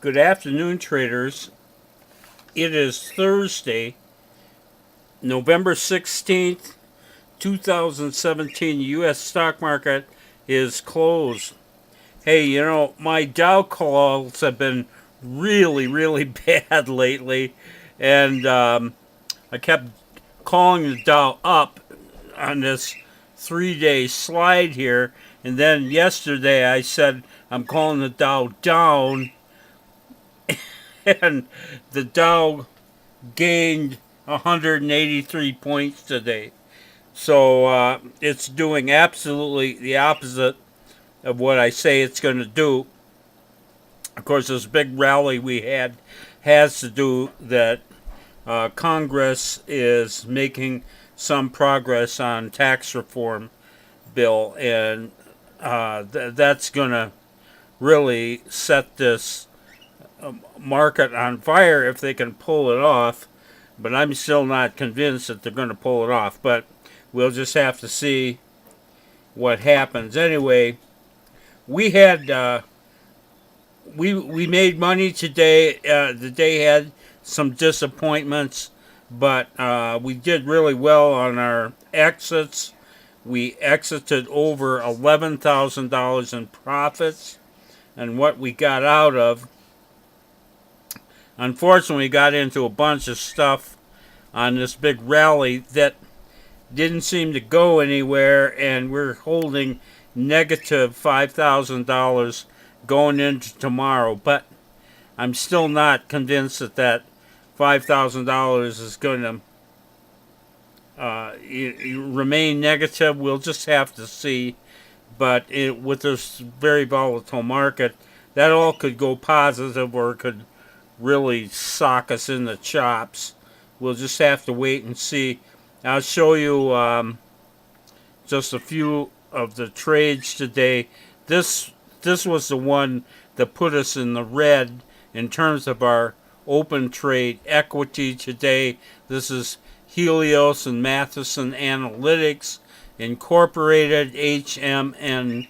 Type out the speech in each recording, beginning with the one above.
Good afternoon, traders. It is Thursday, November 16th, 2017. U.S. stock market is closed. Hey, my Dow calls have been really, really bad lately, and I kept calling the Dow up on this 3 day slide here, and then yesterday I said I'm calling the Dow down, and the Dow gained 183 points today. So it's doing absolutely the opposite of what I say it's going to do. Of course, this big rally we had has to do that Congress is making some progress on tax reform bill, and that's going to really set this market on fire if they can pull it off. But I'm still not convinced that they're going to pull it off. But we'll just have to see what happens. Anyway, we had we made money today. The day had some disappointments, but we did really well on our exits. We exited over $11,000 in profits, and what we got out of. Unfortunately, we got into a bunch of stuff on this big rally that didn't seem to go anywhere, and we're holding negative $5,000 going into tomorrow. But I'm still not convinced that that $5,000 is going to remain negative. We'll just have to see. But with this very volatile market, that all could go positive or it could really sock us in the chops. We'll just have to wait and see. I'll show you just a few of the trades today. This was the one that put us in the red in terms of our open trade equity today. This is Helios and Matheson Analytics Incorporated, HMNY.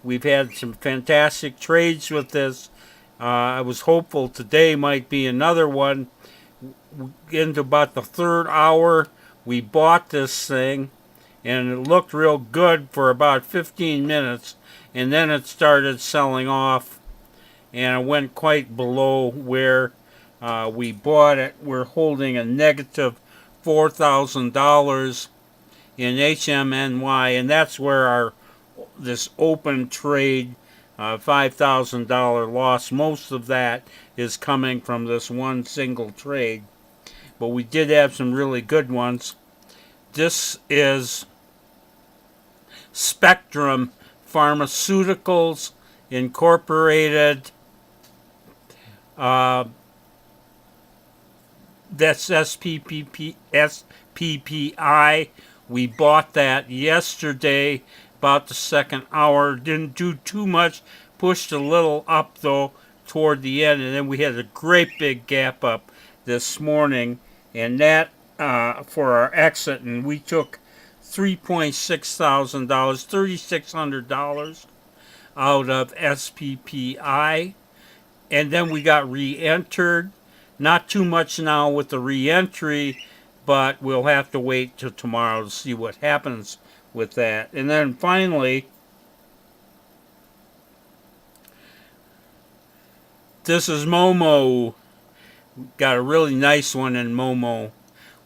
We've had some fantastic trades with this. I was hopeful today might be another one. Into about the third hour, we bought this thing, and it looked real good for about 15 minutes, and then it started selling off, and it went quite below where we bought it. We're holding a negative $4,000 in HMNY, and that's where this open trade $5,000 loss. Most of that is coming from this one single trade, but we did have some really good ones. This is Spectrum Pharmaceuticals Incorporated. That's SPPI. We bought that yesterday, about the second hour. Didn't do too much. Pushed a little up, though, toward the end. And then we had a great big gap up this morning. And that for our exit. And we took $3.6 thousand, $3,600 out of SPPI. And then we got re-entered. Not too much now with the re-entry, but we'll have to wait till tomorrow to see what happens with that. And then finally, this is Momo. Got a really nice one in Momo.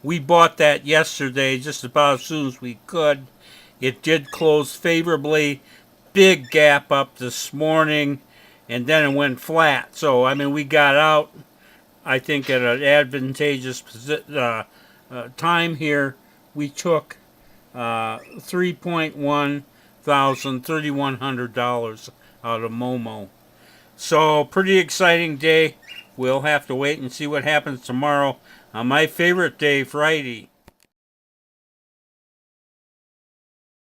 We bought that yesterday just about as soon as we could. It did close favorably. Big gap up this morning, and then it went flat. So, I mean, we got out, I think, at an advantageous time here. We took $3.1 thousand, $3,100 out of Momo. So, pretty exciting day. We'll have to wait and see what happens tomorrow on my favorite day, Friday.